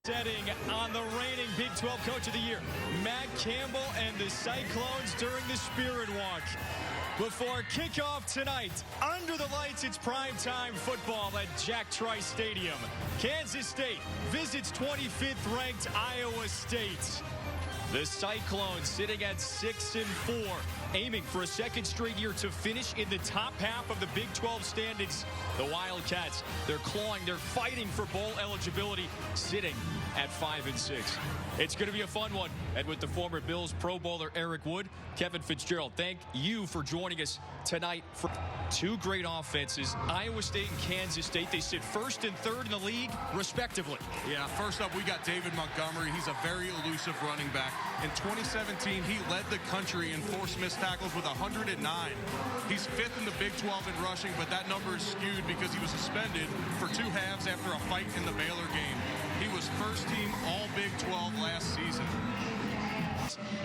Setting on the reigning Big 12 Coach of the Year, Matt Campbell and the Cyclones during the Spirit Walk. Before kickoff tonight, under the lights, it's primetime football at Jack Trice Stadium. Kansas State visits 25th ranked Iowa State. The Cyclones sitting at 6-4, aiming for a second straight year to finish in the top half of the Big 12 standings. The Wildcats, they're clawing, they're fighting for bowl eligibility, sitting at 5-6. It's going to be a fun one. And with the former Bills Pro Bowler Eric Wood, Kevin Fitzgerald, thank you for joining us tonight for two great offenses. Iowa State and Kansas State, they sit first and third in the league, respectively. Yeah, first up, we got David Montgomery. He's a very elusive running back. In 2017, he led the country in forced missed tackles with 109. He's fifth in the Big 12 in rushing, but that number is skewed because he was suspended for 2 halves after a fight in the Baylor game. He was first team all Big 12 last season.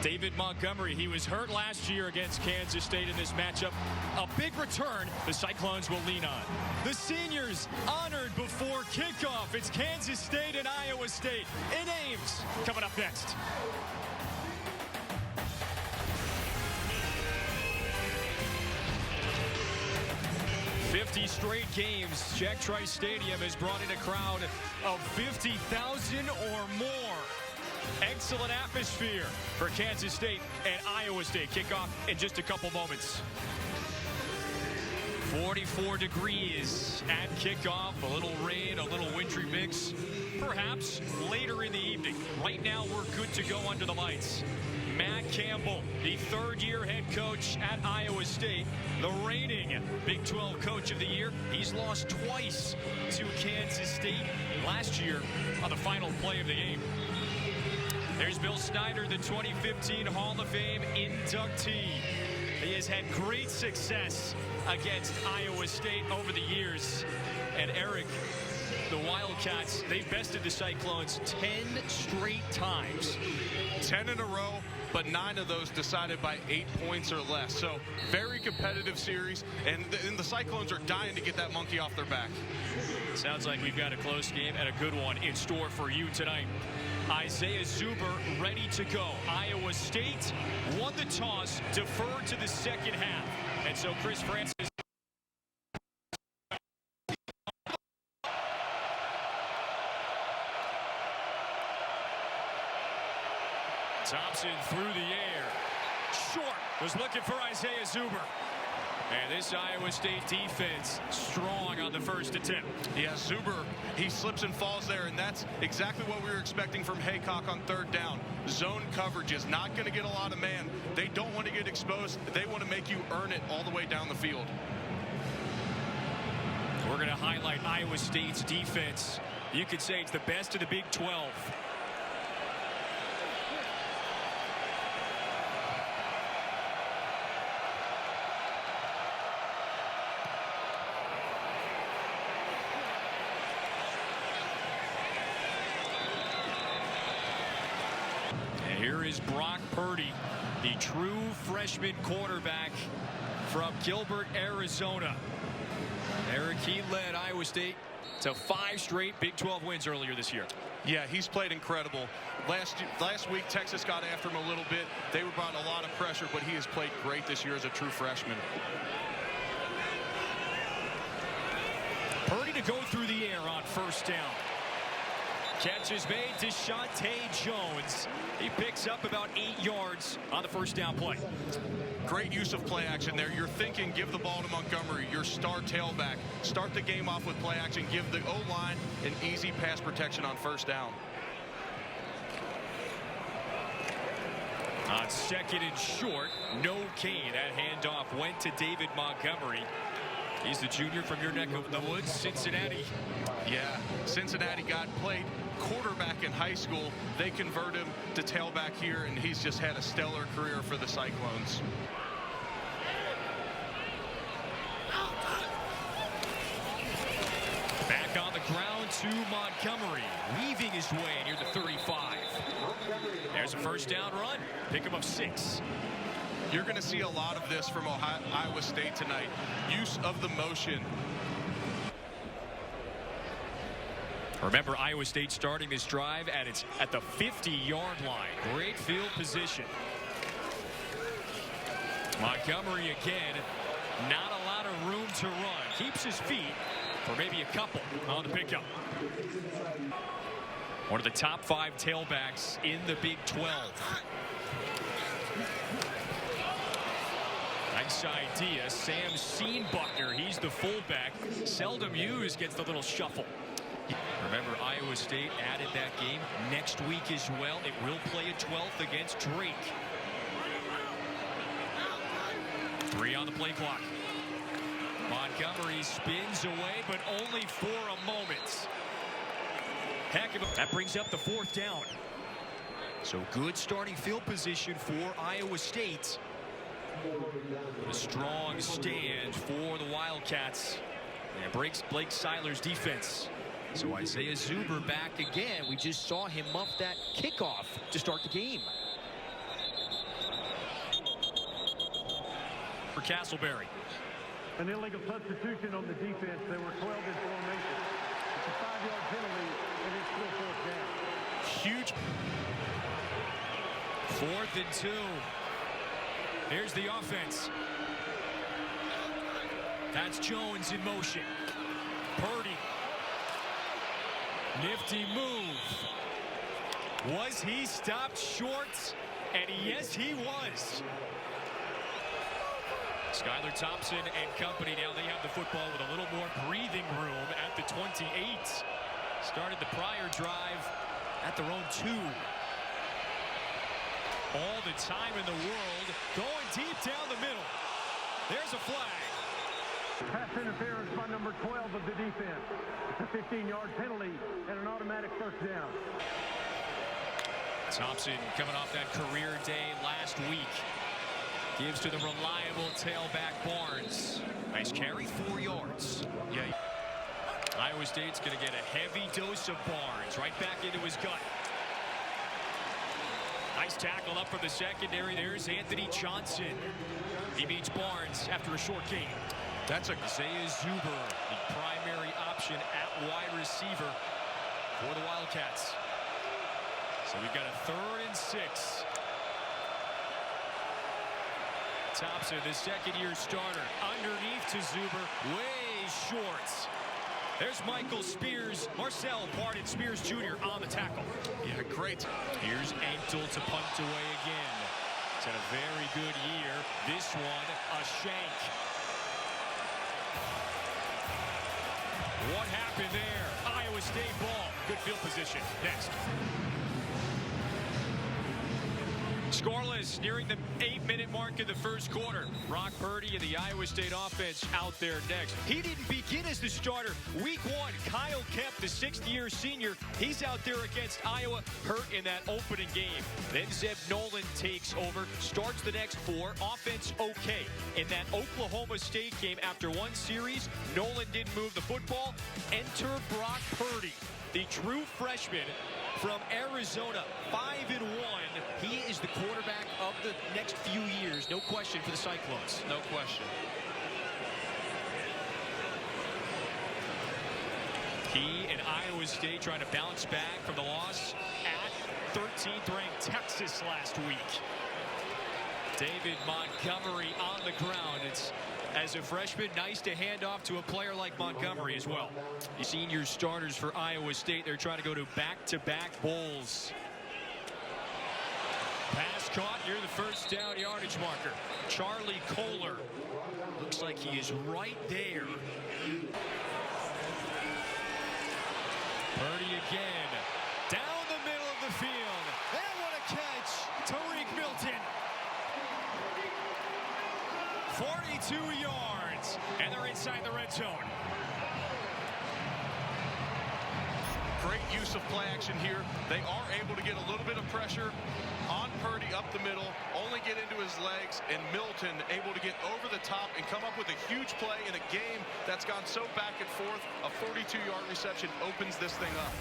David Montgomery, he was hurt last year against Kansas State in this matchup. A big return the Cyclones will lean on. The seniors honored before kickoff. It's Kansas State and Iowa State in Ames. Coming up next. "50 straight games, Jack Trice Stadium has brought in a crowd of 50,000 or more. Excellent atmosphere for Kansas State and Iowa State. Kickoff in just a couple moments. 44 degrees at kickoff. A little rain, a little wintry mix. Perhaps later in the evening. Right now, we're good to go under the lights. Matt Campbell, the third-year head coach at Iowa State, the reigning Big 12 Coach of the Year. He's lost twice to Kansas State last year on the final play of the game. There's Bill Snyder, the 2015 Hall of Fame inductee. He has had great success against Iowa State over the years. And Eric, the Wildcats, they've bested the Cyclones 10 straight times. 10 in a row, but 9 of those decided by 8 points or less. So very competitive series, and the Cyclones are dying to get that monkey off their back. Sounds like we've got a close game and a good one in store for you tonight. Isaiah Zuber ready to go. Iowa State won the toss, deferred to the second half. And so Chris Francis. Thompson through the air. Short was looking for Isaiah Zuber. And this Iowa State defense strong on the first attempt. Yeah, Zuber, he slips and falls there, and that's exactly what we were expecting from Haycock on third down. Zone coverage is not going to get a lot of man. They don't want to get exposed. They want to make you earn it all the way down the field. We're going to highlight Iowa State's defense. You could say it's the best of the Big 12. Here is Brock Purdy, the true freshman quarterback from Gilbert, Arizona. Eric, he led Iowa State to 5 straight Big 12 wins earlier this year. Yeah, he's played incredible. Last week, Texas got after him a little bit. They brought a lot of pressure, but he has played great this year as a true freshman. Purdy to go through the air on first down. Catch is made to Shante Jones. He picks up about 8 yards on the first down play. Great use of play action there. You're thinking, give the ball to Montgomery, your star tailback. Start the game off with play action. Give the O-line an easy pass protection on first down. On second and short, no gain. That handoff went to David Montgomery. He's the junior from your neck of the woods, Cincinnati. Yeah, Cincinnati played quarterback in high school. They convert him to tailback here, and he's just had a stellar career for the Cyclones. Back on the ground to Montgomery, weaving his way near the 35. There's a first down run, pick him up 6. You're going to see a lot of this from Iowa State tonight. Use of the motion. Remember, Iowa State starting this drive at the 50-yard line. Great field position. Montgomery again, not a lot of room to run. Keeps his feet for maybe a couple on the pickup. One of the top 5 tailbacks in the Big 12. Nice idea. Sam Seenbuckner, he's the fullback. Seldom used, gets the little shuffle. Remember, Iowa State added that game next week as well. It will play a 12th against Drake. 3 on the play clock. Montgomery spins away, but only for a moment. Heck of a... That brings up the 4th down. So good starting field position for Iowa State. A strong stand for the Wildcats. And it breaks Blake Seiler's defense. So Isaiah Zuber back again. We just saw him muff that kickoff to start the game. For Castleberry. An illegal substitution on the defense. They were 12 in formation. It's a 5-yard penalty, and it's still 4th down. Huge. 4th and 2. Here's the offense. That's Jones in motion. Purdy. Nifty move. Was he stopped short? And yes, he was. Skylar Thompson and company, now they have the football with a little more breathing room at the 28. Started the prior drive at their own 2. All the time in the world, going deep down the middle. There's a flag. Pass interference by number 12 of the defense. It's a 15-yard penalty and an automatic 1st down. Thompson coming off that career day last week. Gives to the reliable tailback Barnes. Nice carry, 4 yards. Yeah. Iowa State's going to get a heavy dose of Barnes right back into his gut. Nice tackle up from the secondary. There's Anthony Johnson. He beats Barnes after a short gain. That's Isaiah Zuber, the primary option at wide receiver for the Wildcats. So we've got a 3rd and 6. Thompson, the second-year starter, underneath to Zuber, way short. There's Michael Spears, Spears Jr. on the tackle. Yeah, great. Here's Ankle to punt away again. He's had a very good year. This one, a shank. What happened there? Iowa State ball. Good field position. Next. Scoreless, nearing the 8-minute mark in the 1st quarter. Brock Purdy and the Iowa State offense out there next. He didn't begin as the starter. Week 1, Kyle Kemp, the 6th-year senior, he's out there against Iowa, hurt in that opening game. Then Zeb Nolan takes over, starts the next 4. Offense okay. In that Oklahoma State game, after 1 series, Nolan didn't move the football. Enter Brock Purdy, the true freshman from Arizona, 5-1. He is the quarterback of the next few years. No question for the Cyclones. No question. He and Iowa State trying to bounce back from the loss at 13th-ranked Texas last week. David Montgomery on the ground. It's, as a freshman, nice to hand off to a player like Montgomery as well. The senior starters for Iowa State, they're trying to go to back-to-back bowls. Pass caught near the 1st down yardage marker. Charlie Kohler. Looks like he is right there. Purdy again. Down the middle of the field. And what a catch. Tariq Milton. 42 yards. And they're inside the red zone. Great use of play action here. They are able to get a little bit of pressure on Purdy up the middle, only get into his legs, and Milton able to get over the top and come up with a huge play in a game that's gone so back and forth. A 42-yard reception opens this thing up.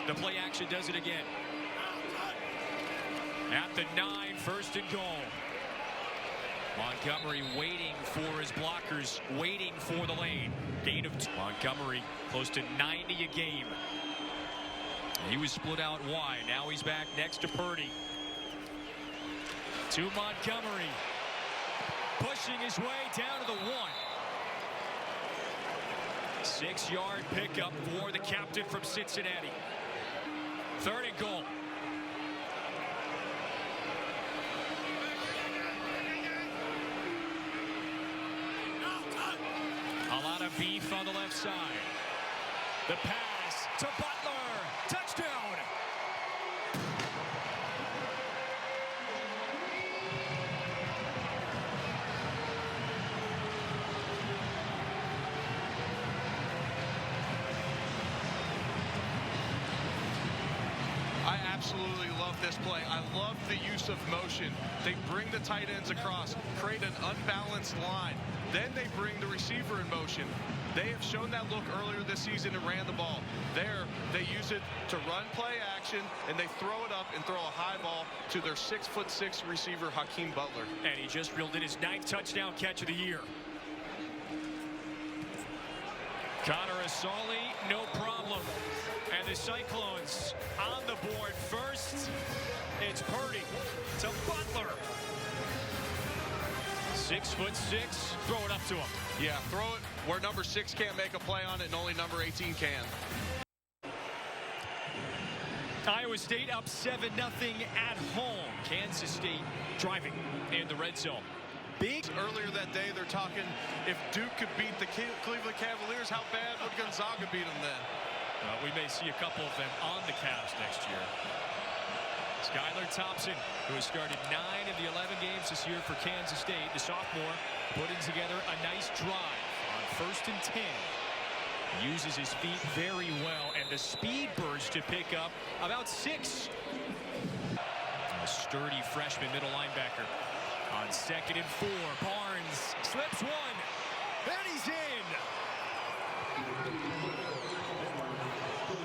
The play action does it again. At the 9, 1st and goal. Montgomery waiting for his blockers, waiting for the lane. Gain of 2. Montgomery close to 90 a game. He was split out wide. Now he's back next to Purdy. To Montgomery. Pushing his way down to the 1. 6-yard pickup for the captain from Cincinnati. 3rd and goal. A lot of beef on the left side. The pass to Butler. Touchdown. I absolutely love this play. I love the use of motion. They bring the tight ends across, create an unbalanced line. Then they bring the receiver in motion. They have shown that look earlier this season and ran the ball. There, they use it to run play action, and they throw it up and throw a high ball to their 6'6" receiver, Hakeem Butler. And he just reeled in his 9th touchdown catch of the year. Connor Asali, no problem. And the Cyclones on the board first. It's Purdy to Butler. 6'6", throw it up to him. Yeah, throw it where number 6 can't make a play on it and only number 18 can. Iowa State up 7-0 at home. Kansas State driving in the red zone. Big. Earlier that day, they're talking if Duke could beat the Cleveland Cavaliers, how bad would Gonzaga beat them then? We may see a couple of them on the Cavs next year. Skylar Thompson, who has started 9 of the 11 games this year for Kansas State, the sophomore, putting together a nice drive on 1st and 10. Uses his feet very well, and the speed burst to pick up about 6. A sturdy freshman middle linebacker. On 2nd and 4, Barnes slips 1, and he's in.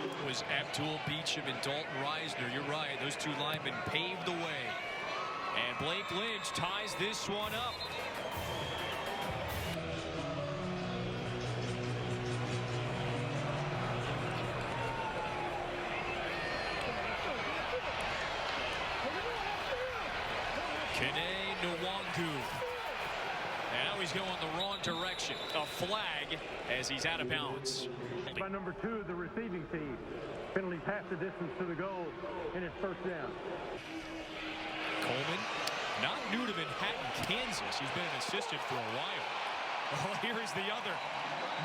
It was Abdul Beecham and Dalton Reisner. You're right, those 2 linemen paved the way. And Blake Lynch ties this one up. Kene Nwangu. Now he's going the wrong direction. A flag as he's out of bounds. By number 2 of the receiving team. Penalties half the distance to the goal, and it's 1st down. Coleman, not new to Manhattan, Kansas. He's been an assistant for a while. Oh, here is the other.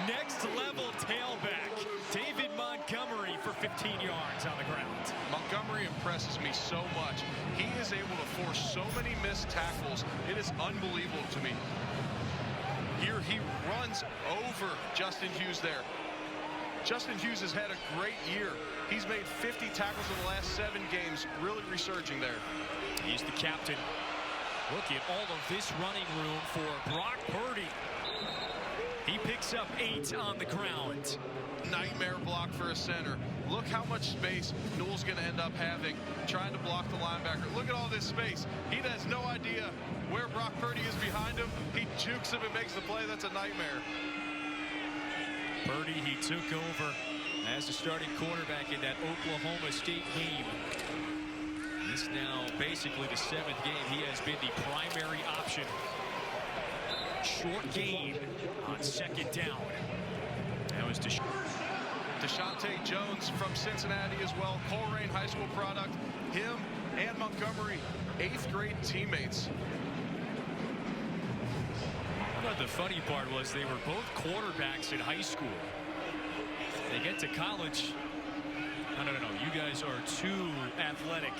Next level tailback. David Montgomery for 15 yards on the ground. Montgomery impresses me so much. He is able to force so many missed tackles. It is unbelievable to me. Here he runs over Justin Hughes there. Justin Hughes has had a great year. He's made 50 tackles in the last 7 games, really resurging there. He's the captain. Look at all of this running room for Brock Purdy. He picks up 8 on the ground. Nightmare block for a center. Look how much space Newell's going to end up having trying to block the linebacker. Look at all this space. He has no idea where Brock Purdy is behind him. He jukes him and makes the play. That's a nightmare. Purdy, he took over as the starting quarterback in that Oklahoma State game. This now basically the 7th game. He has been the primary option. Short gain on 2nd down. That was Deshaunte Jones from Cincinnati as well. Coleraine High School product. Him and Montgomery, 8th grade teammates. But the funny part was they were both quarterbacks in high school. They get to college. No. You guys are too athletic.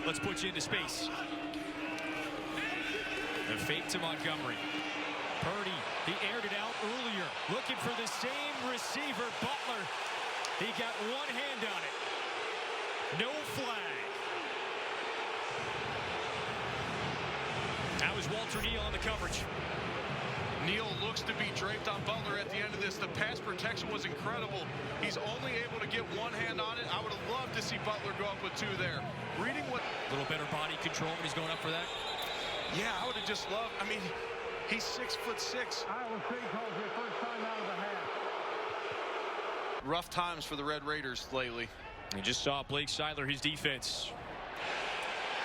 Let's put you into space. The fake to Montgomery. Purdy, he aired it out earlier. Looking for the same receiver, Butler. He got one hand on it. No flag. That was Walter Neal on the coverage. Neal looks to be draped on Butler at the end of this. The pass protection was incredible. He's only able to get one hand on it. I would have loved to see Butler go up with 2 there. Reading what... A little better body control when he's going up for that. Yeah, I would have just loved... I mean, he's 6'6". Iowa State calls their first time out of the half. Rough times for the Red Raiders lately. We just saw Blake Seiler, his defense.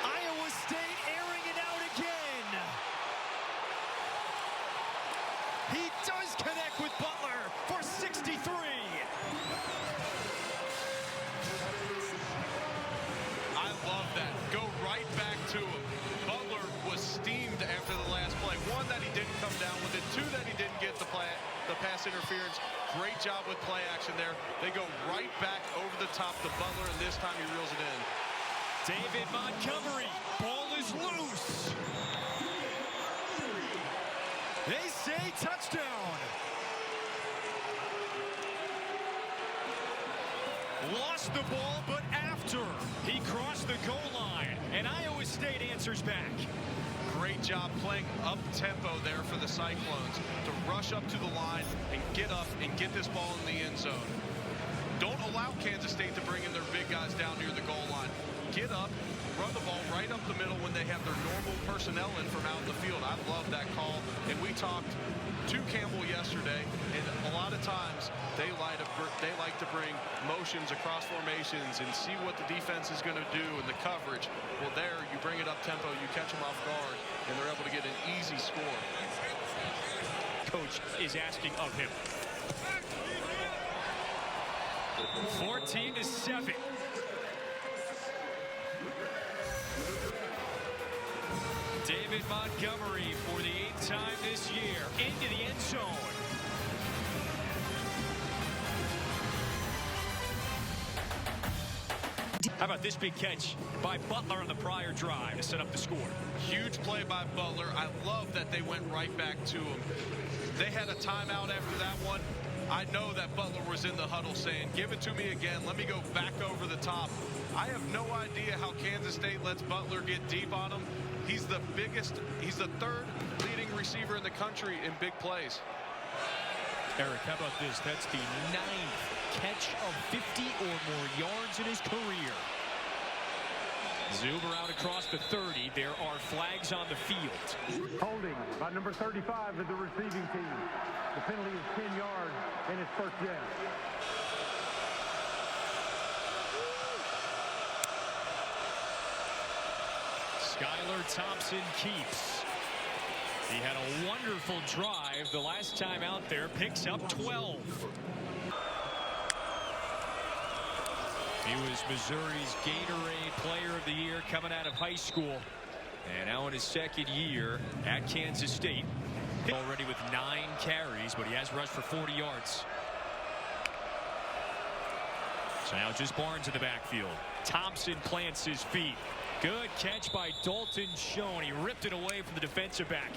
Iowa State airing it out again. He does connect with Butler for 63. I love that. Go right back to him. Butler was steamed after the last play. One, that he didn't come down with it. Two, that he didn't get the pass interference. Great job with play action there. They go right back over the top to Butler, and this time he reels it in. David Montgomery, ball is loose. They say touchdown. Lost the ball, but after he crossed the goal line, and Iowa State answers back. Great job playing up-tempo there for the Cyclones to rush up to the line and get up and get this ball in the end zone. Don't allow Kansas State to bring in their big guys down near the goal line. Get up, run the ball right up the middle when they have their normal personnel in from out in the field. I love that call. And we talked to Campbell yesterday, and a lot of times they like to bring motions across formations and see what the defense is going to do in the coverage. Well, there you bring it up tempo, you catch them off guard, and they're able to get an easy score. Coach is asking of him. 14-7. David Montgomery for the 8th time this year into the end zone. How about this big catch by Butler on the prior drive to set up the score? Huge play by Butler. I love that they went right back to him. They had a timeout after that one. I know that Butler was in the huddle saying, give it to me again. Let me go back over the top. I have no idea how Kansas State lets Butler get deep on him. He's the third leading receiver in the country in big plays. Eric, how about this? That's the 9th catch of 50 or more yards in his career. Zuber out across the 30. There are flags on the field. Holding by number 35 of the receiving team. The penalty is 10 yards, and it's first down. Skylar Thompson keeps. He had a wonderful drive the last time out there. Picks up 12. He was Missouri's Gatorade Player of the Year coming out of high school. And now in his second year at Kansas State. Already with 9 carries, but he has rushed for 40 yards. So now just Barnes in the backfield. Thompson plants his feet. Good catch by Dalton Schoen. He ripped it away from the defensive back.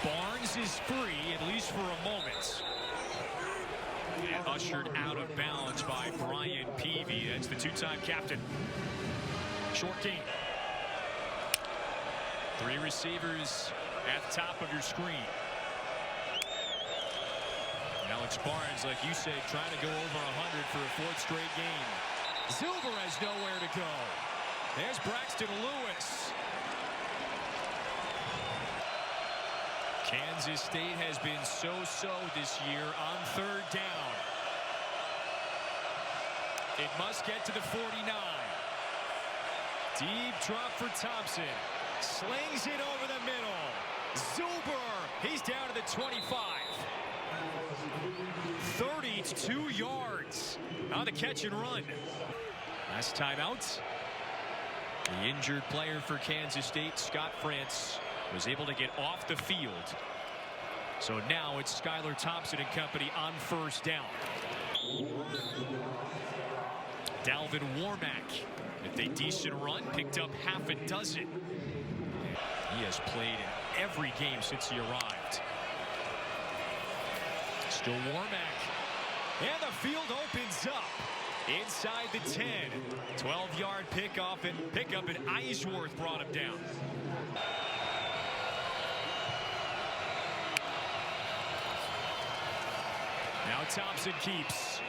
Barnes is free, at least for a moment. And ushered out of bounds by Brian Peavy. That's the 2-time captain. Short gain. 3 receivers at the top of your screen. Alex Barnes, like you said, trying to go over 100 for a 4th straight game. Zuber has nowhere to go. There's Braxton Lewis. Kansas State has been so-so this year on 3rd down. It must get to the 49. Deep drop for Thompson. Slings it over the middle. Zuber, he's down to the 25. 32 yards on the catch and run. Last timeout. The injured player for Kansas State, Scott France, was able to get off the field. So now it's Skylar Thompson and company on 1st down. Dalvin Warmack with a decent run, picked up half a dozen. He has played in every game since he arrived. Still Warmack. And the field opens up. Inside the 10. 12-yard pickup and Eisworth brought him down. Now Thompson keeps.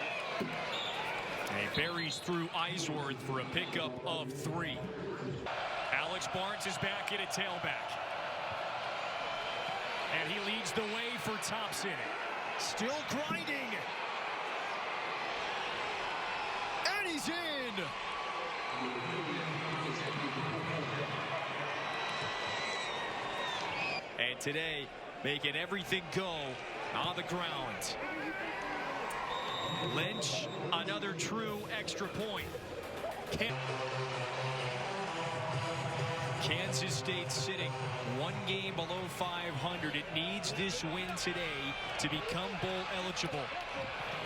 And he buries through Eisworth for a pickup of 3. Alex Barnes is back in a tailback. And he leads the way for Thompson. Still grinding. And he's in. And today, making everything go on the ground. Lynch, another true extra point. Kansas State sitting one game below 500. It needs this win today to become bowl eligible.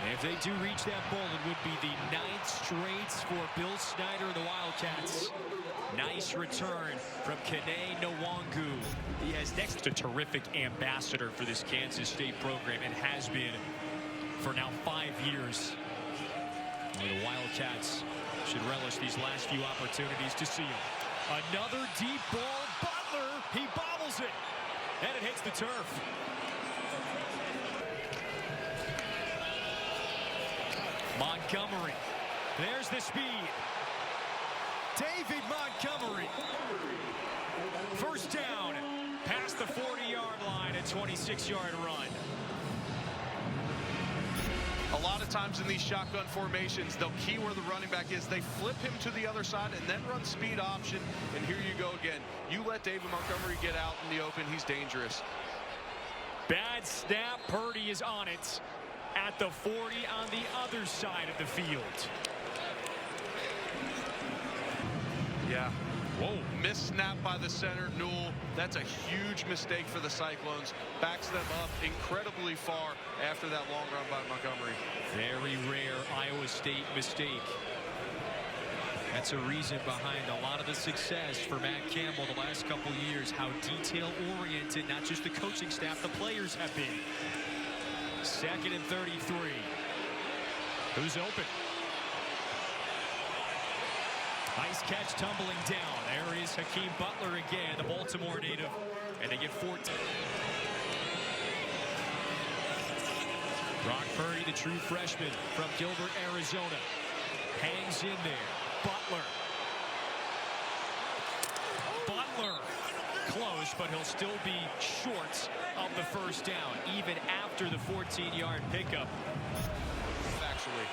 And if they do reach that bowl, it would be the 9th straight for Bill Snyder and the Wildcats. Nice return from Kene Nwangu. He has next a terrific ambassador for this Kansas State program and has been for now 5 years. And the Wildcats should relish these last few opportunities to see him. Another deep ball. Butler, he bobbles it. And it hits the turf. Montgomery. There's the speed. David Montgomery. First down. Past the 40-yard line, a 26-yard run. A lot of times in these shotgun formations, they'll key where the running back is. They flip him to the other side and then run speed option. And here you go again. You let David Montgomery get out in the open, he's dangerous. Bad snap. Purdy is on it at the 40 on the other side of the field. Yeah. Whoa. Missed snap by the center, Newell. That's a huge mistake for the Cyclones. Backs them up incredibly far after that long run by Montgomery. Very rare Iowa State mistake. That's a reason behind a lot of the success for Matt Campbell the last couple years. How detail-oriented, not just the coaching staff, the players have been. 2nd and 33. Who's open? Nice catch, tumbling down. There is Hakeem Butler again, the Baltimore native. And they get 14. Brock Purdy, the true freshman from Gilbert, Arizona. Hangs in there. Butler. Close, but he'll still be short of the first down, even after the 14-yard pickup. Actually.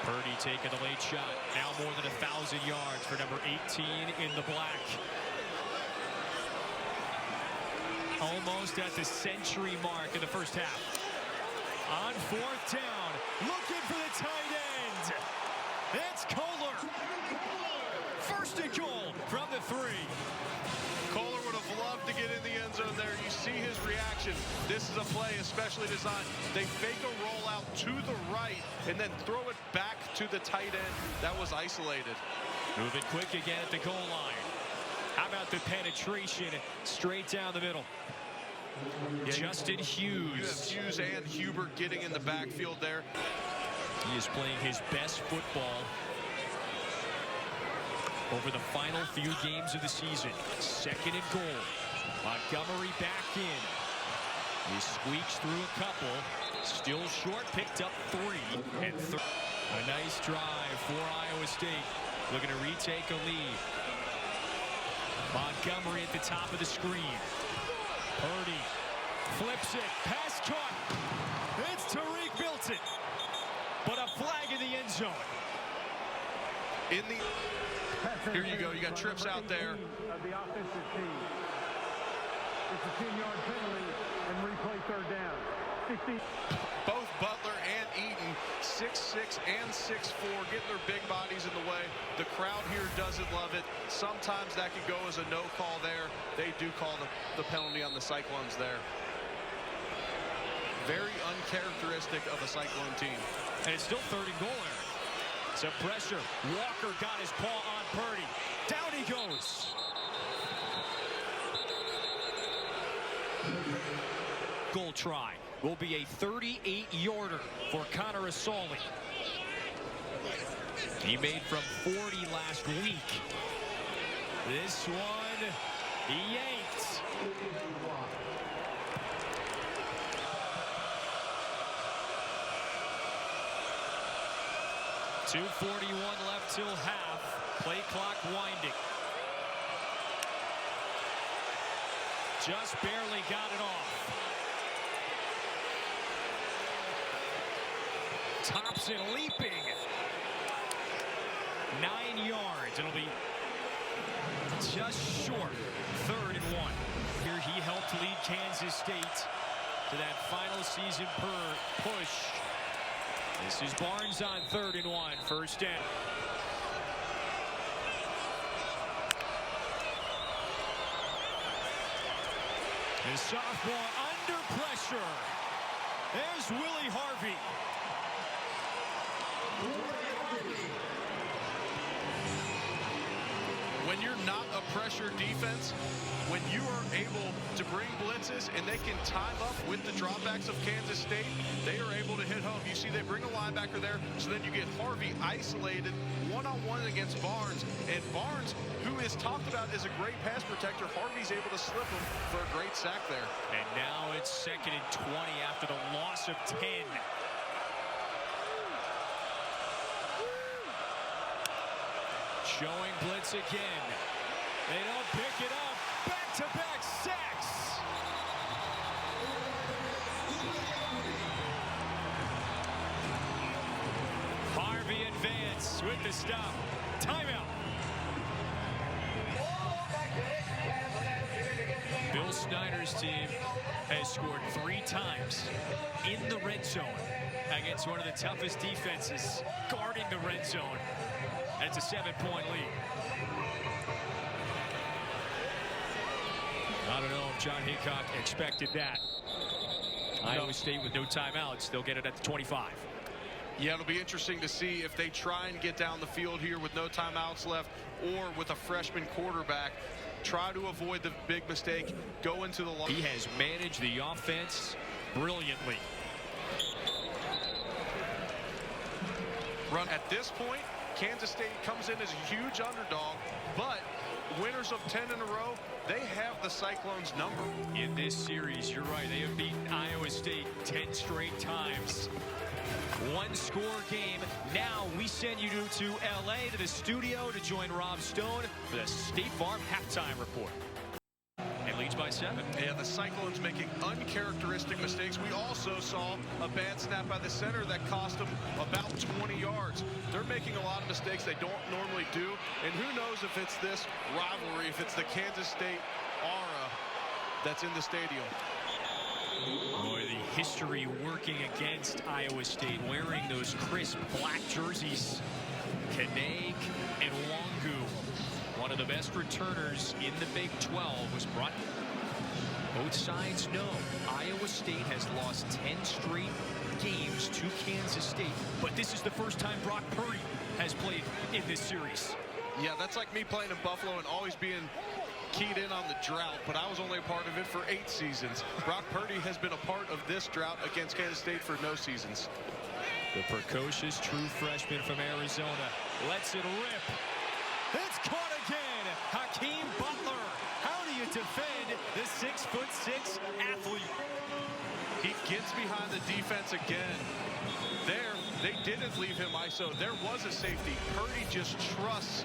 Purdy taking the late shot. Now more than 1,000 yards for number 18 in the black. Almost at the century mark in the first half. On 4th down, looking for the tight end. It's Kohler. First and goal from the 3. Kohler would have loved to get in the end zone there. You see his reaction. This is a play especially designed. They fake a rollout to the right and then throw it back to the tight end. That was isolated. Moving quick again at the goal line. How about the penetration straight down the middle? Yeah, Justin Hughes. You have Hughes and Huber getting in the backfield there. He is playing his best football over the final few games of the season. 2nd and goal. Montgomery back in. He squeaks through a couple. Still short, picked up 3. And a nice drive for Iowa State. Looking to retake a lead. Montgomery at the top of the screen. Purdy flips it. Pass caught. It's Tariq Milton. But a flag in the end zone. Here you go. You got trips out there. Of the offensive team. It's a 10-yard penalty and replay 3rd down. 16. Both Butler and Eaton, 6'6" and 6'4", getting their big bodies in the way. The crowd here doesn't love it. Sometimes that could go as a no call there. They do call the penalty on the Cyclones there. Very uncharacteristic of a Cyclone team. And it's still 3rd and goal, Eric. Some pressure. Walker got his paw on Purdy. Down he goes. Goal try will be a 38-yarder for Connor Asali. He made from 40 last week. This one, he yanked. .241 left till half. Play clock winding. Just barely got it off. Thompson leaping. 9 yards. It'll be just short. 3rd and 1. Here he helped lead Kansas State to that final season push. This is Barnes on 3rd and 1. First down. The sophomore under pressure. There's Willie Harvey. When you're not a pressure defense, when you are able to bring blitzes and they can time up with the dropbacks of Kansas State, they are able to hit home. You see they bring a linebacker there, so then you get Harvey isolated one-on-one against Barnes. And Barnes, who is talked about as a great pass protector, Harvey's able to slip him for a great sack there. And now it's 2nd and 20 after the loss of 10. Showing blitz again. They don't pick it up. Back-to-back sacks. Harvey advance with the stop. Timeout. Bill Snyder's team has scored 3 times in the red zone against one of the toughest defenses guarding the red zone. And it's a 7-point lead. I don't know if John Hickok expected that. Iowa State with no timeouts. They'll get it at the 25. Yeah, it'll be interesting to see if they try and get down the field here with no timeouts left, or with a freshman quarterback. Try to avoid the big mistake. Go into the line. He has managed the offense brilliantly. Run at this point. Kansas State comes in as a huge underdog, but winners of 10 in a row, they have the Cyclones number. In this series, you're right, they have beaten Iowa State 10 straight times. 1-score game. Now we send you to LA, to the studio, to join Rob Stone for the State Farm halftime report. And leads by 7. Yeah, the Cyclones making uncharacteristic mistakes. We also saw a bad snap by the center that cost them about 20 yards. They're making a lot of mistakes they don't normally do. And who knows if it's this rivalry, if it's the Kansas State aura that's in the stadium. Boy, the history working against Iowa State, wearing those crisp black jerseys. Kaneg and Wangu. One of the best returners in the Big 12 was brought. Both sides know Iowa State has lost 10 straight games to Kansas State, but this is the first time Brock Purdy has played in this series. Yeah, that's like me playing in Buffalo and always being keyed in on the drought, but I was only a part of it for 8 seasons. Brock Purdy has been a part of this drought against Kansas State for no seasons. The precocious true freshman from Arizona lets it rip. It's caught again. Hakeem Butler. How do you defend the 6'6" athlete? He gets behind the defense again. There, they didn't leave him ISO. There was a safety. Purdy just trusts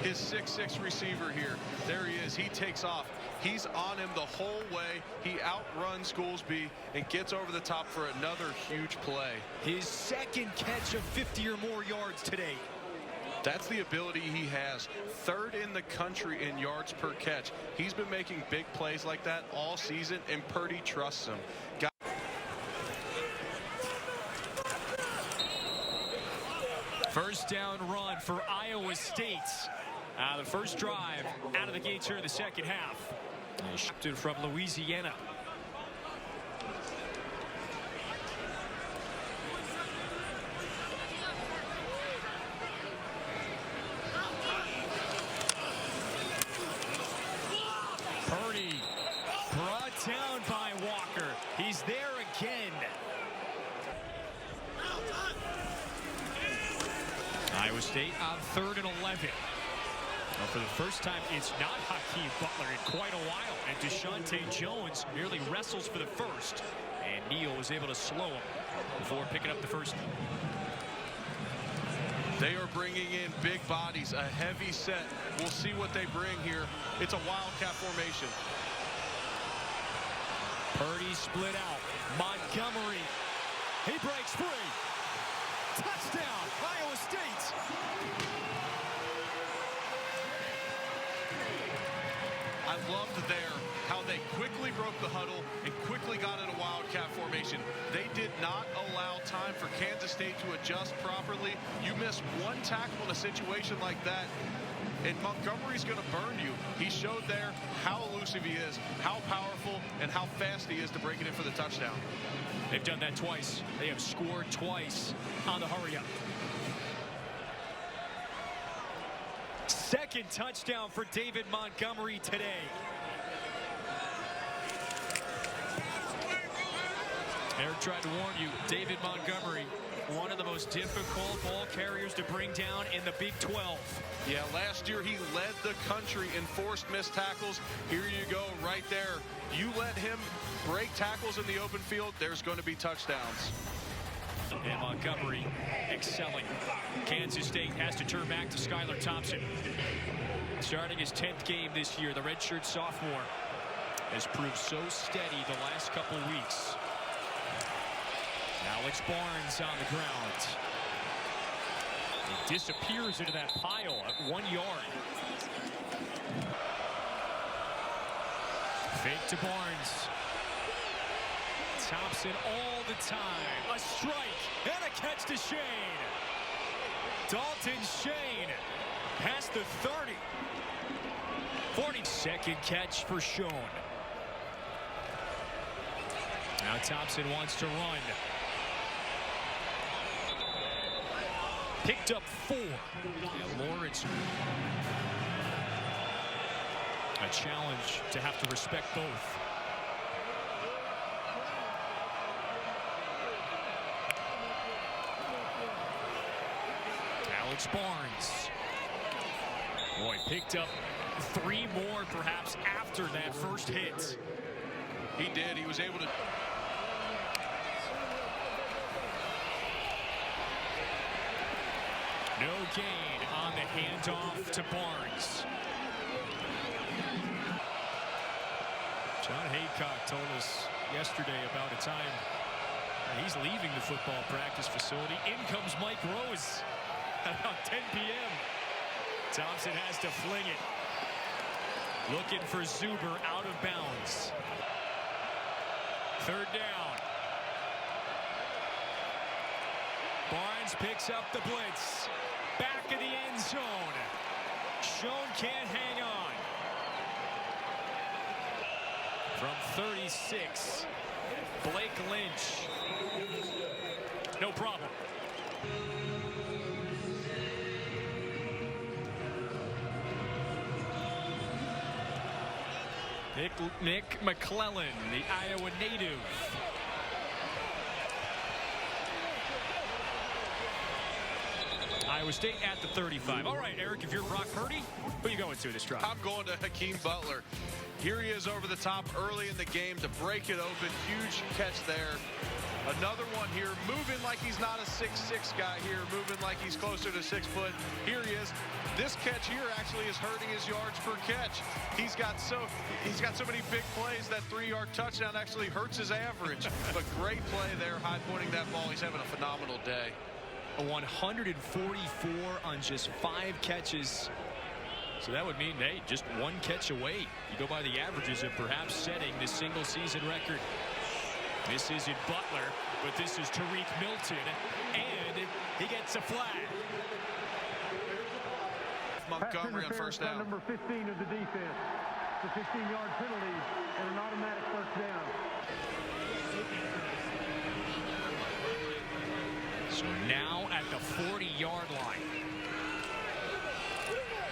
his 6'6" receiver here. There he is. He takes off. He's on him the whole way. He outruns Goolsby and gets over the top for another huge play. His second catch of 50 or more yards today. That's the ability he has. 3rd in the country in yards per catch. He's been making big plays like that all season, and Purdy trusts him. First down run for Iowa State. The first drive out of the gates here in the second half. Shifted from Louisiana. Purdy brought down by Walker. He's there again. Iowa State on 3rd and 11. Well, for the first time, it's not Hakeem Butler in quite a while. And Deshaunte Jones nearly wrestles for the first. And Neal was able to slow him before picking up the first. They are bringing in big bodies, a heavy set. We'll see what they bring here. It's a Wildcat formation. Purdy split out. Montgomery. He breaks free. Touchdown, Iowa State. I loved there how they quickly broke the huddle and quickly got in a Wildcat formation. They did not allow time for Kansas State to adjust properly. You miss one tackle in a situation like that, and Montgomery's going to burn you. He showed there how elusive he is, how powerful, and how fast he is to break it in for the touchdown. They've done that twice. They have scored twice on the hurry-up. Second touchdown for David Montgomery today. Eric tried to warn you, David Montgomery, one of the most difficult ball carriers to bring down in the Big 12. Yeah, last year he led the country in forced missed tackles. Here you go, right there. You let him break tackles in the open field, there's going to be touchdowns. And Montgomery excelling. Kansas State has to turn back to Skylar Thompson. Starting his 10th game this year, the redshirt sophomore has proved so steady the last couple weeks. Alex Barnes on the ground. He disappears into that pile at 1 yard. Fake to Barnes. Thompson all the time. A strike and a catch to Shane. Dalton Shane past the 30. 42nd catch for Schoen. Now Thompson wants to run. Picked up 4. And Lawrence. A challenge to have to respect both. Alex Barnes. Boy, picked up 3 more perhaps after that first hit. He did. He was able to. No gain on the handoff to Barnes. John Haycock told us yesterday about a time he's leaving the football practice facility. In comes Mike Rose at about 10 p.m. Thompson has to fling it. Looking for Zuber out of bounds. Third down. Barnes picks up the blitz. Back of the end zone. Schoen can't hang on. From 36, Blake Lynch. No problem. Nick McClellan, the Iowa native. Iowa State at the 35. All right, Eric, if you're Brock Purdy, who are you going to this drive? I'm going to Hakeem Butler. Here he is over the top early in the game to break it open. Huge catch there. Another one here, moving like he's not a 6'6" guy here, moving like he's closer to 6 foot. Here he is. This catch here actually is hurting his yards per catch. He's got so many big plays that 3-yard touchdown actually hurts his average. But great play there, high pointing that ball. He's having a phenomenal day. A 144 on just 5 catches. So that would mean, hey, just 1 catch away. You go by the averages of perhaps setting the single season record. This isn't Butler, but this is Tariq Milton, and he gets a flag. Montgomery on first down. Number 15 of the defense. The 15-yard penalty and an automatic first down. So now at the 40-yard line.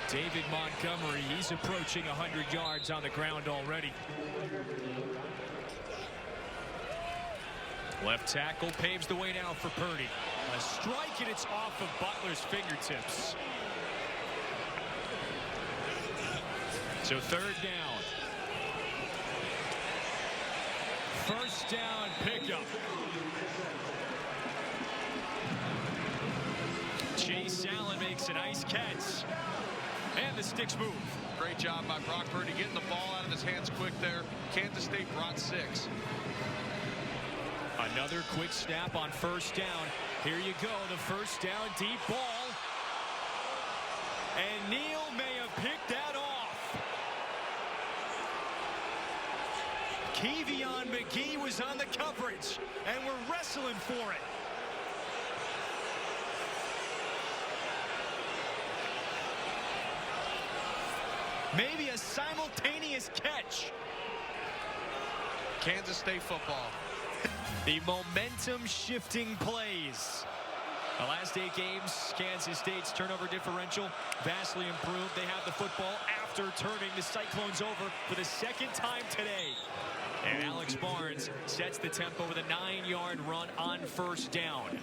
David Montgomery, he's approaching 100 yards on the ground already. Left tackle paves the way now for Purdy. A strike, and it's off of Butler's fingertips. So third down. First down pickup. Chase Allen makes a nice catch. And the sticks move. Great job by Brock Purdy getting the ball out of his hands quick there. Kansas State brought 6. Another quick snap on first down. Here you go, the first down, deep ball. And Neal may have picked that off. Kevion McGee was on the coverage, and we're wrestling for it. Maybe a simultaneous catch. Kansas State football. The momentum shifting plays. The last 8 games, Kansas State's turnover differential vastly improved. They have the football after turning the Cyclones over for the second time today. And Alex Barnes sets the tempo with a 9-yard run on first down.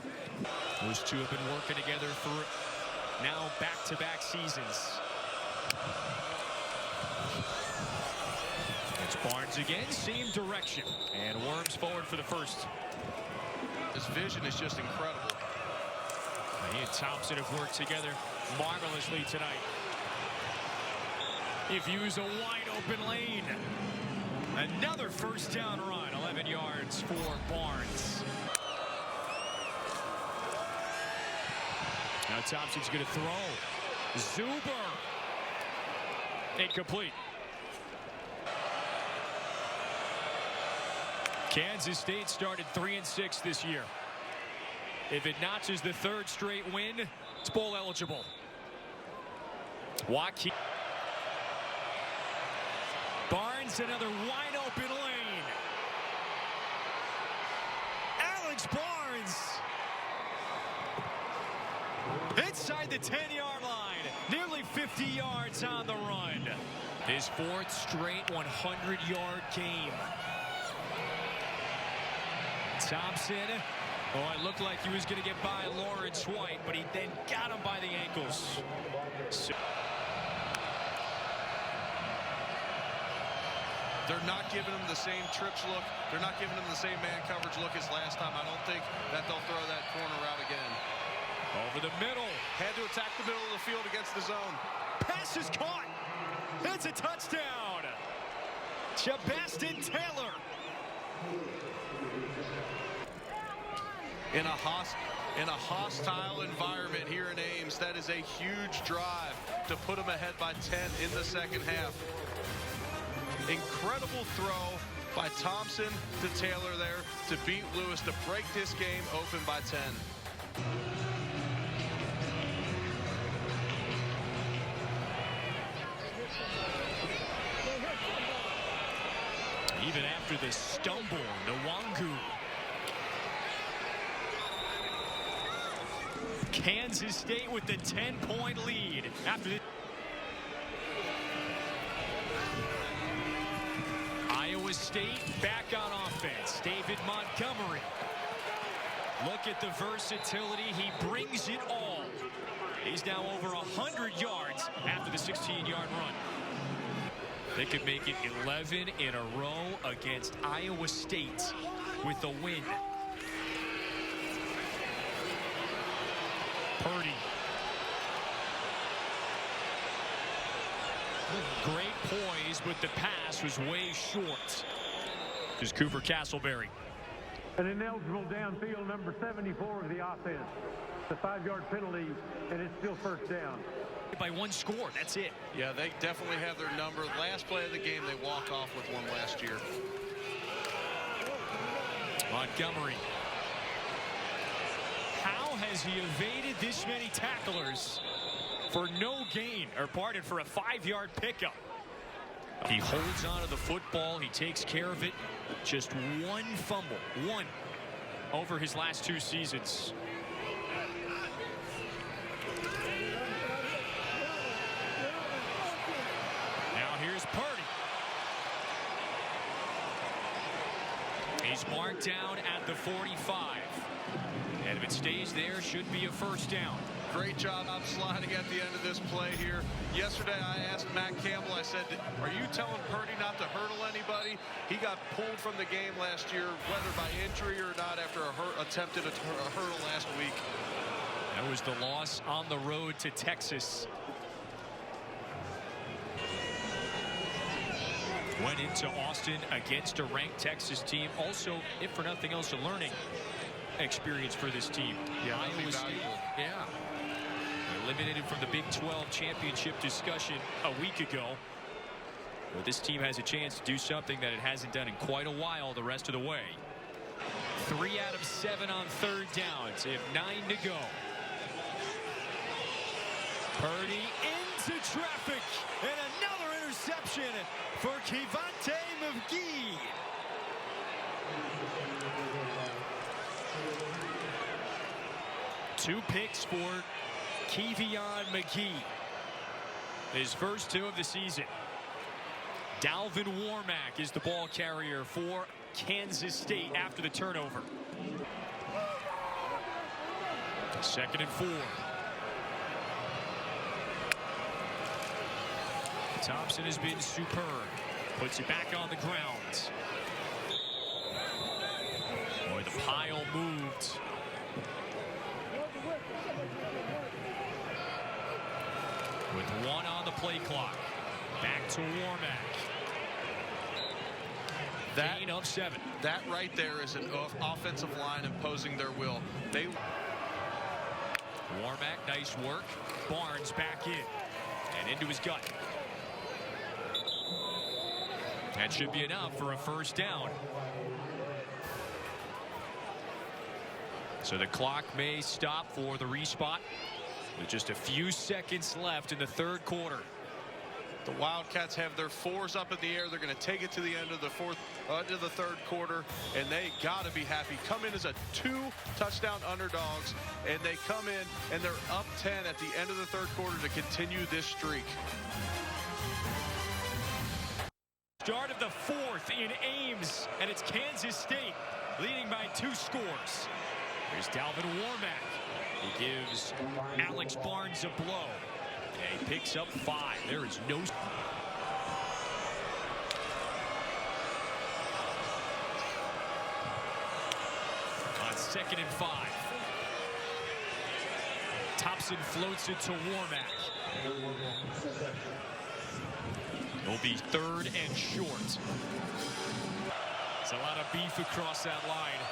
Those two have been working together for now back-to-back seasons. It's Barnes again, same direction. And worms forward for the first. His vision is just incredible. He and Thompson have worked together marvelously tonight. He views a wide open lane. Another first down run, 11 yards for Barnes. Now Thompson's going to throw. Zuber. Incomplete. Kansas State started 3-6 this year. If it notches the 3rd straight win, it's bowl eligible. Joaquin. Barnes, another wide open lane. Alex Barnes. Inside the 10-yard line. Nearly 50 yards on the run. His 4th straight 100-yard game. Thompson. Oh, it looked like he was going to get by Lawrence White, but he then got him by the ankles. They're not giving him the same trips look. They're not giving him the same man coverage look as last time. I don't think that they'll throw that corner out again. Over the middle. Had to attack the middle of the field against the zone. Pass is caught. It's a touchdown. Sebastin Taylor. In a hostile environment here in Ames, that is a huge drive to put them ahead by 10 in the second half. Incredible throw by Thompson to Taylor there to beat Lewis to break this game open by 10. Even after the stumble, Nwangu. Kansas State with the 10-point lead after the Iowa State back on offense. David Montgomery. Look at the versatility. He brings it all. He's now over 100 yards after the 16-yard run. They could make it 11 in a row against Iowa State with a win. Purdy. Great poise, but the pass was way short. Just Cooper Castleberry. An ineligible downfield, number 74 of the offense. The 5-yard penalty, and it's still first down. By 1 score, that's it. Yeah, they definitely have their number. Last play of the game, they walk off with one last year. Montgomery. How has he evaded this many tacklers for no gain, or pardon, for a 5-yard pickup? He holds onto the football. He takes care of it. Just 1 fumble, 1 over his last 2 seasons. Now here's Purdy. He's marked down at the 45. And if it stays there, should be a first down. Great job out sliding at the end of this play here. Yesterday, I asked Matt Campbell, I said, are you telling Purdy not to hurdle anybody? He got pulled from the game last year, whether by injury or not, after attempted a hurdle last week. That was the loss on the road to Texas. Went into Austin against a ranked Texas team. Also, if for nothing else, a learning experience for this team. Yeah, Iowa State, yeah. Eliminated from the Big 12 championship discussion a week ago. But this team has a chance to do something that it hasn't done in quite a while the rest of the way. 3 out of 7 on third downs. If 9 to go. Purdy into traffic. And another interception for Kevontae McGee. Two picks for Kevion McGee. His first 2 of the season. Dalvin Warmack is the ball carrier for Kansas State after the turnover. 2nd and 4. Thompson has been superb. Puts it back on the ground. Boy, the pile moved. With 1 on the play clock. Back to Warmack. Gain of 7. That right there is an offensive line imposing their will. Warmack, nice work. Barnes back in. And into his gut. That should be enough for a first down. So the clock may stop for the respot with just a few seconds left in the 3rd quarter. The Wildcats have their 4s up in the air. They're going to take it to the end of the 3rd quarter, and they got to be happy. Come in as a 2-touchdown underdogs, and they come in and they're up 10 at the end of the 3rd quarter to continue this streak. Start of the 4th in Ames, and it's Kansas State leading by 2 scores. Here's Dalvin Warmack. He gives Alex Barnes a blow. And he picks up 5. There is no... On 2nd and 5. Thompson floats it to Warmack. It'll be 3rd and short. There's a lot of beef across that line.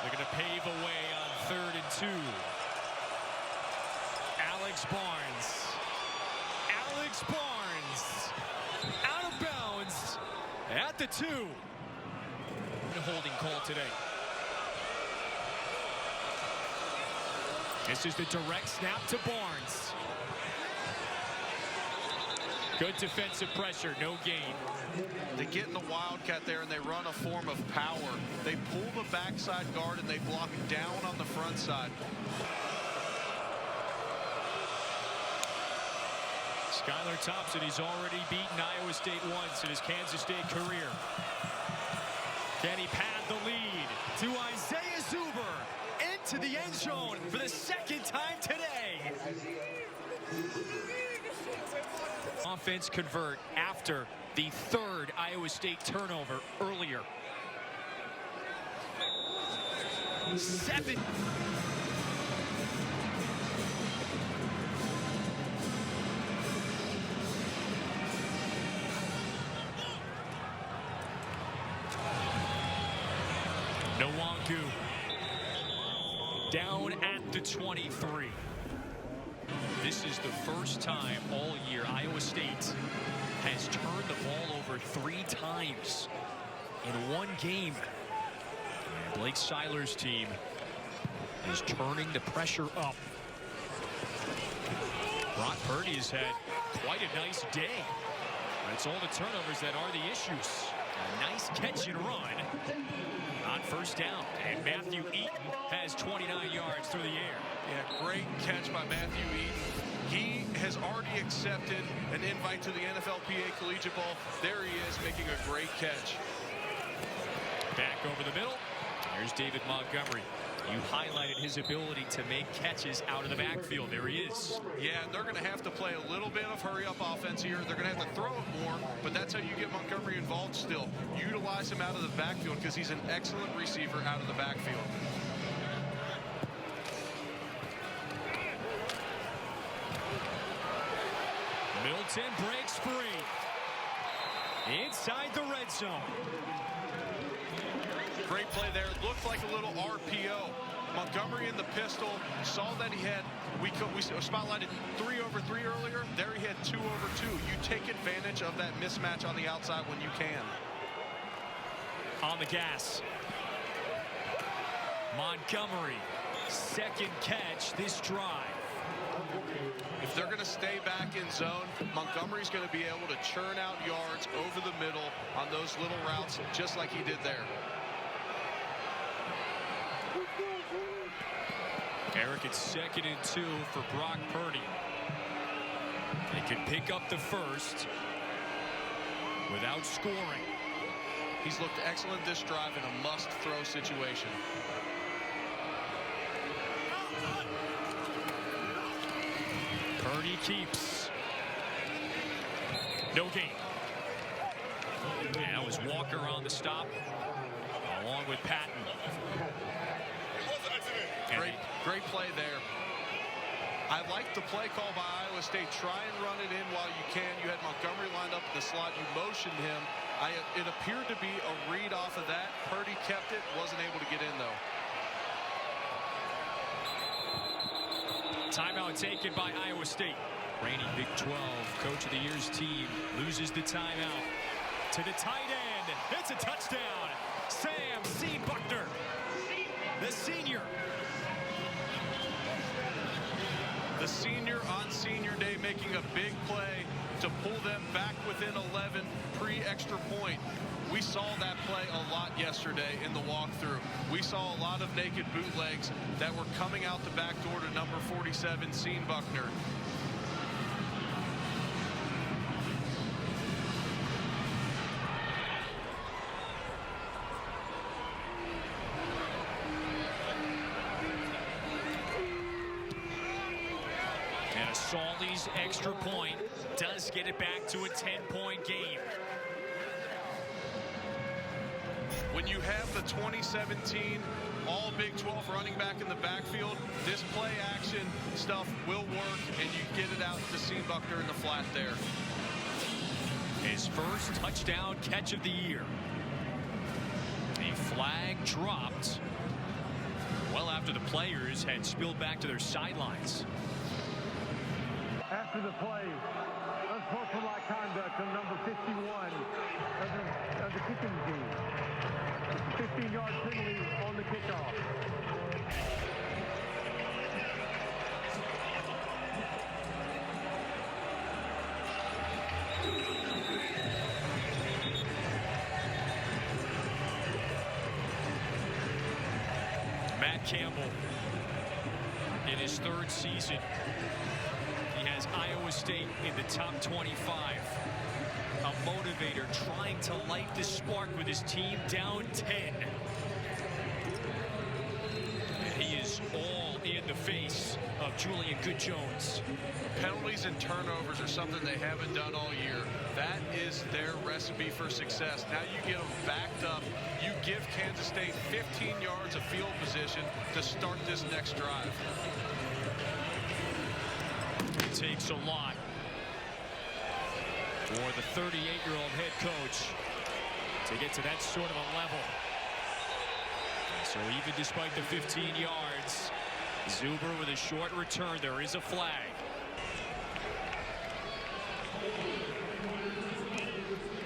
They're going to pave a way on 3rd and 2. Alex Barnes. Out of bounds at the 2. A holding call today. This is the direct snap to Barnes. Good defensive pressure, no gain. They get in the Wildcat there and they run a form of power. They pull the backside guard and they block down on the front side. Skylar Thompson, he's already beaten Iowa State once in his Kansas State career. Can he pad the lead to Isaiah Zuber into the end zone for the 2nd time today? Offense convert after the 3rd Iowa State turnover earlier. 7. Nwangu down at the 23. This is the first time all year Iowa State has turned the ball over 3 times in 1 game. And Blake Seiler's team is turning the pressure up. Brock Purdy has had quite a nice day. But it's all the turnovers that are the issues. A nice catch and run on first down. And Matthew Eaton has 29 yards through the air. Yeah, great catch by Matthew Eaton. He has already accepted an invite to the NFLPA Collegiate Bowl. There he is, making a great catch. Back over the middle. Here's David Montgomery. You highlighted his ability to make catches out of the backfield. There he is. Yeah, they're going to have to play a little bit of hurry-up offense here. They're going to have to throw it more, but that's how you get Montgomery involved still. Utilize him out of the backfield because he's an excellent receiver out of the backfield. Milton breaks free. Inside the red zone. Great play there. Looked like a little RPO. Montgomery in the pistol. Saw that he had, we spotlighted 3 over 3 earlier. There he had 2 over 2. You take advantage of that mismatch on the outside when you can. On the gas. Montgomery, second catch this drive. If they're going to stay back in zone, Montgomery's going to be able to churn out yards over the middle on those little routes, just like he did there. Eric, it's 2nd and 2 for Brock Purdy. They can pick up the first without scoring. He's looked excellent this drive in a must-throw situation. Purdy keeps. No gain. And that was Walker on the stop, along with Patton. Great play there. I like the play call by Iowa State. Try and run it in while you can. You had Montgomery lined up in the slot. You motioned him. It appeared to be a read off of that. Purdy kept it. Wasn't able to get in, though. Timeout taken by Iowa State. Reigning Big 12 Coach of the Year's team loses the timeout. To the tight end. It's a touchdown. Sam C. Buckner, the senior. The senior on senior day making a big play to pull them back within 11 pre-extra point. We saw that play a lot yesterday in the walkthrough. We saw a lot of naked bootlegs that were coming out the back door to number 47, Sean Buckner. Salty's extra point does get it back to a 10-point game. When you have the 2017 all Big 12 running back in the backfield, this play action stuff will work, and you get it out to Sean Buckner in the flat there. His first touchdown catch of the year. A flag dropped well after the players had spilled back to their sidelines. After the play, unsportsmanlike conduct on number 51 of the kicking team. 15-yard penalty on the kickoff. Matt Campbell, in his 3rd season, he has Iowa State in the top 25. A motivator trying to light the spark with his team down 10. And he is all in the face of Julian Good-Jones. Penalties and turnovers are something they haven't done all year. That is their recipe for success. Now you get them backed up. You give Kansas State 15 yards of field position to start this next drive. It takes a lot for the 38-year-old head coach to get to that sort of a level. So even despite the 15 yards, Zuber with a short return. There is a flag.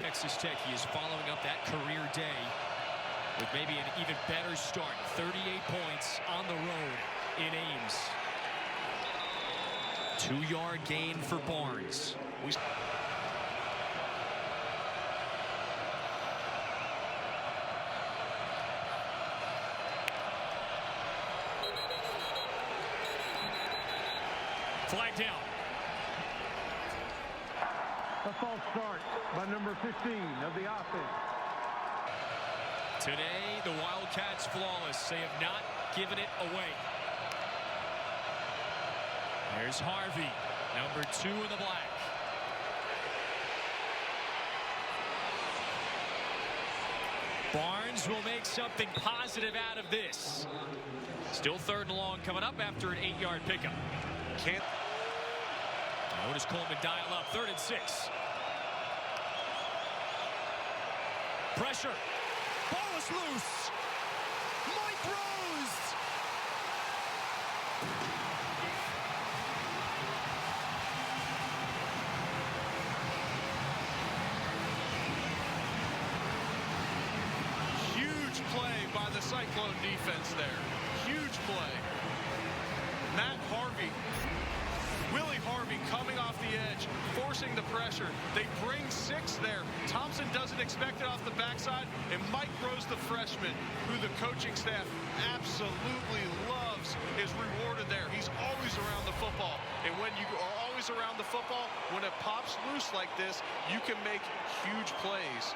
Texas Tech, he is following up that career day with maybe an even better start. 38 points on the road in Ames. 2-yard gain for Barnes. Flag down. A false start by number 15 of the offense. Today, the Wildcats flawless. They have not given it away. There's Harvey, number 2 in the black. Barnes will make something positive out of this. Still 3rd and long coming up after an 8-yard pickup. Can't. Notice Coleman dial up. 3rd and 6. Pressure. Ball is loose. throws. Huge play by the Cyclone defense there. Huge play. Matt Harvey, Willie Harvey coming off the edge, forcing the pressure. They bring 6 there. Thompson doesn't expect it off the backside, and Mike Rose, the freshman, who the coaching staff absolutely loves, is rewarded there. He's always around the football, and when you are always around the football, when it pops loose like this, you can make huge plays.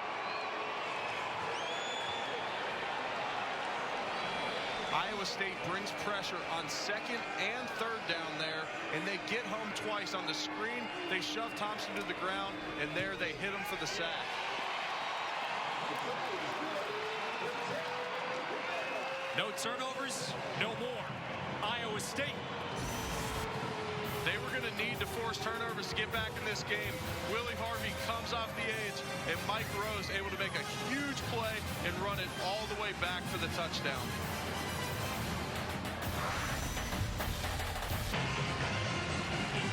Iowa State brings pressure on 2nd and 3rd down there, and they get home twice. On the screen, they shove Thompson to the ground, and there they hit him for the sack. No turnovers, no more. Iowa State. They were going to need to force turnovers to get back in this game. Willie Harvey comes off the edge, and Mike Rose able to make a huge play and run it all the way back for the touchdown.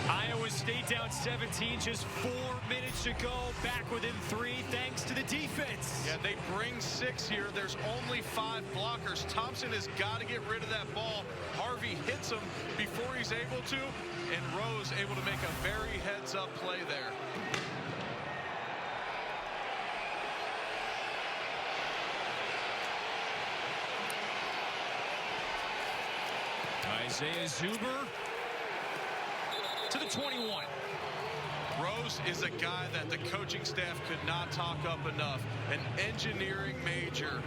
Iowa State down 17, just 4 minutes to go, back within 3 thanks to the defense. Yeah, they bring 6 here. There's only 5 blockers. Thompson has got to get rid of that ball. Harvey hits him before he's able to, and Rose able to make a very heads-up play there. Isaiah Zuber to the 21. Rose is a guy that the coaching staff could not talk up enough. An engineering major.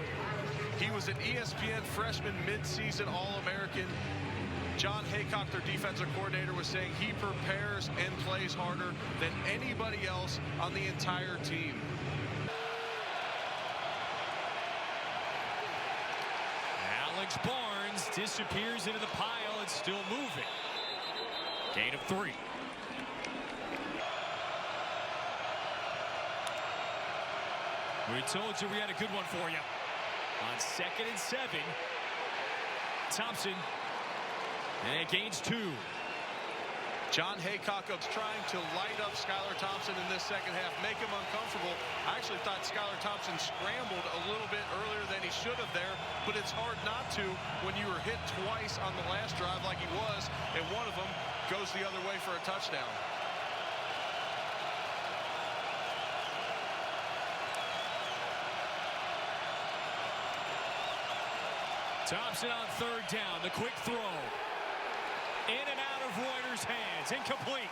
He was an ESPN freshman mid-season All-American. John Haycock, their defensive coordinator, was saying he prepares and plays harder than anybody else on the entire team. Alex Barnes disappears into the pile. It's still moving. Gain of 3. We told you we had a good one for you. On 2nd and 7, Thompson, and it gains 2. John Haycock is trying to light up Skylar Thompson in this second half, make him uncomfortable. I actually thought Skylar Thompson scrambled a little bit earlier than he should have there, but it's hard not to when you were hit twice on the last drive like he was, and one of them goes the other way for a touchdown. Thompson on 3rd down, the quick throw. In and out of Reuter's hands, incomplete.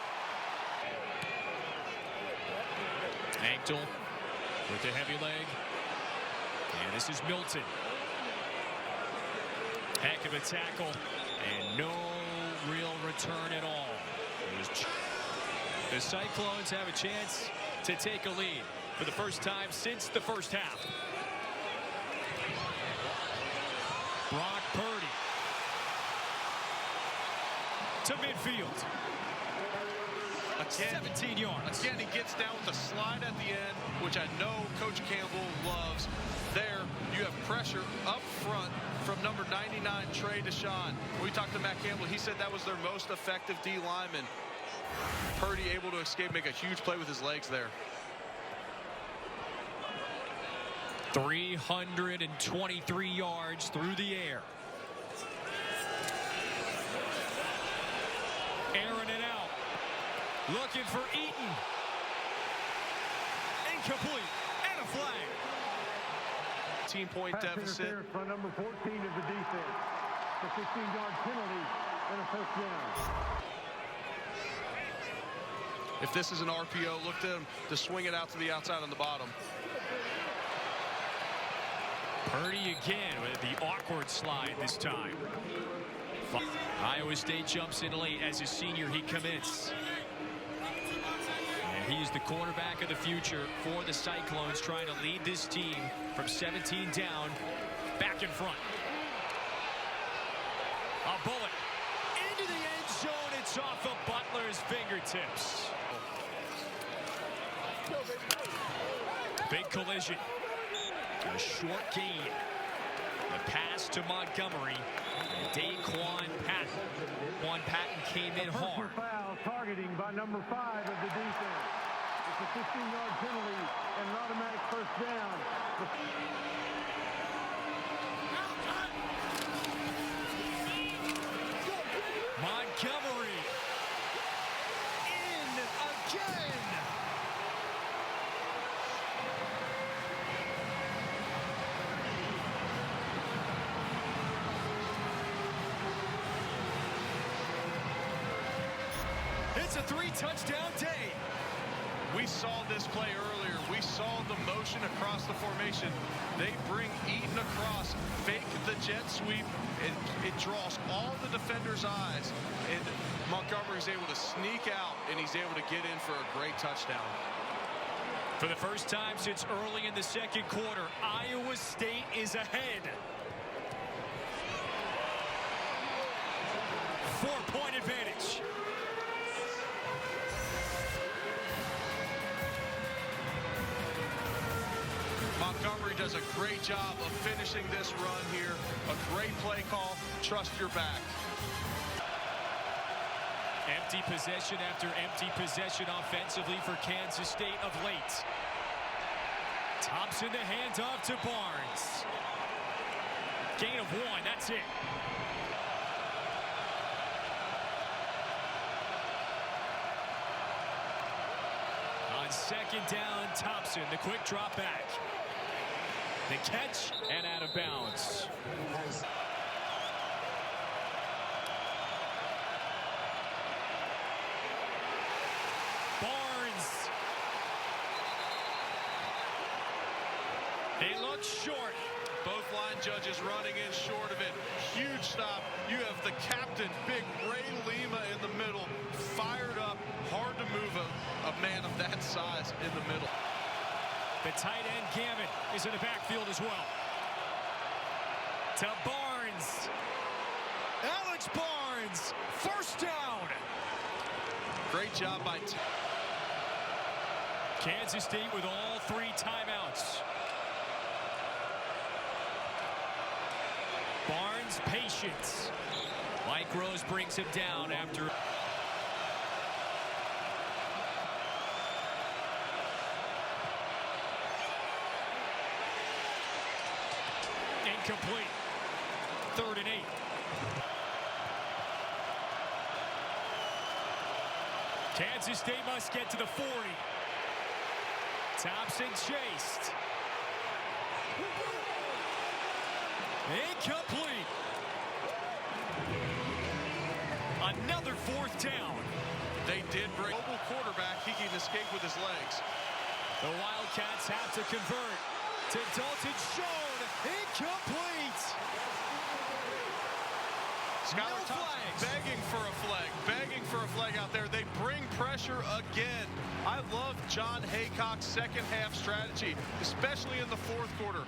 Ankle with the heavy leg. And this is Milton. Heck of a tackle, and no real return at all. The Cyclones have a chance to take a lead for the first time since the first half. Brock Purdy to midfield. Again, 17 yards. Again, he gets down with a slide at the end, which I know Coach Campbell loves. There, you have pressure up front from number 99, Trey Deshawn. When we talked to Matt Campbell, he said that was their most effective D lineman. Purdy able to escape, make a huge play with his legs there. 323 yards through the air. Airing it out. Looking for Eaton. Incomplete. And a flag. 15-point deficit. Interference by number 14 of the defense. The 15-yard penalty and a first down. If this is an RPO, look to him to swing it out to the outside on the bottom. Purdy again with the awkward slide this time. Iowa State jumps in late. As a senior, he commits. And he's the quarterback of the future for the Cyclones, trying to lead this team from 17 down, back in front. A bullet into the end zone. It's off of Butler's fingertips. Big collision. A short gain. The pass to Montgomery. Daquan Patton. Daquan Patton came in hard. Foul targeting by number 5 of the defense. It's a 15-yard penalty and an automatic first down. Montgomery in again. It's a 3-touchdown day. We saw this play earlier. We saw the motion across the formation. They bring Eaton across, fake the jet sweep, and it draws all the defenders' eyes. And Montgomery's able to sneak out, and he's able to get in for a great touchdown. For the first time since early in the second quarter, Iowa State is ahead. 4-point advantage. Montgomery does a great job of finishing this run here. A great play call. Trust your back. Empty possession after empty possession offensively for Kansas State of late. Thompson the handoff to Barnes. Gain of 1, that's it. On second down, Thompson, the quick drop back. The catch and out of bounds. Barnes. He looks short. Both line judges running in short of it. Huge stop. You have the captain, big Ray Lima, in the middle. Fired up. Hard to move a man of that size in the middle. The tight end Gammon is in the backfield as well. To Barnes. Alex Barnes, first down. Great job by Kansas State with all 3 timeouts. Barnes patient. Mike Rose brings him down after. Incomplete. 3rd and 8. Kansas State must get to the 40. Thompson chased. Incomplete. Another 4th down. They did bring mobile quarterback. He can escape with his legs. The Wildcats have to convert. To Dalton Schoen. Incomplete. Skylar Thompson begging for a flag. Begging for a flag out there. They bring pressure again. I love John Haycock's second half strategy, especially in the 4th quarter.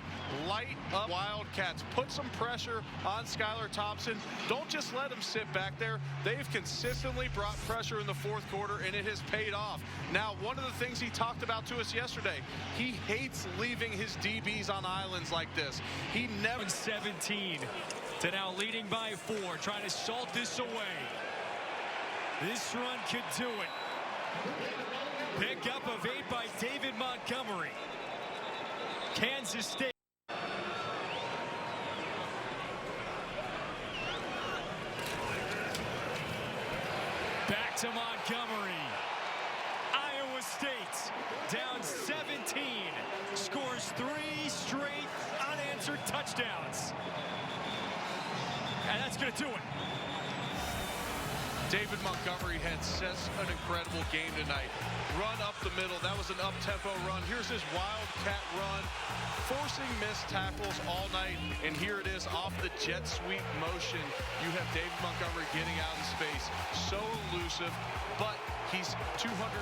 Light up Wildcats. Put some pressure on Skylar Thompson. Don't just let him sit back there. They've consistently brought pressure in the 4th quarter, and it has paid off. Now, one of the things he talked about to us yesterday, he hates leaving his DBs on islands like this. He never... 17 to now leading by 4, trying to salt this away. This run could do it. Pick up of 8 by David Montgomery. Kansas State. Back to Montgomery. Iowa State down 17. Scores 3 straight unanswered touchdowns. And that's going to do it. David Montgomery had such an incredible game tonight. Run up the middle. That was an up-tempo run. Here's his Wildcat run, forcing missed tackles all night. And here it is off the jet sweep motion. You have David Montgomery getting out of space. So elusive, but he's 215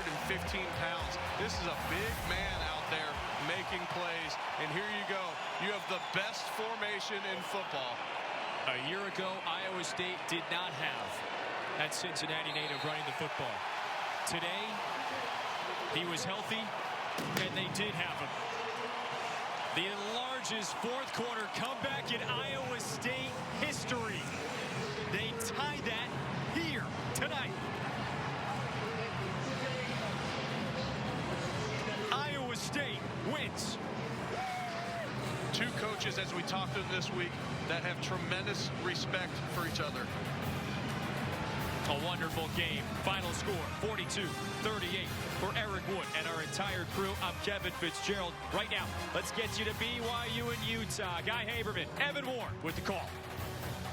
pounds. This is a big man out there making plays. And here you go. You have the best formation in football. A year ago, Iowa State did not have that Cincinnati native running the football. Today, he was healthy, and they did have him. The enlarged Trojans' fourth quarter comeback in Iowa State history. They tied that here tonight. Iowa State wins. Two coaches, as we talked to this week, that have tremendous respect for each other. A wonderful game. Final score, 42-38 for Eric Wood and our entire crew. I'm Kevin Fitzgerald. Right now, let's get you to BYU and Utah. Guy Haberman, Evan Warren with the call.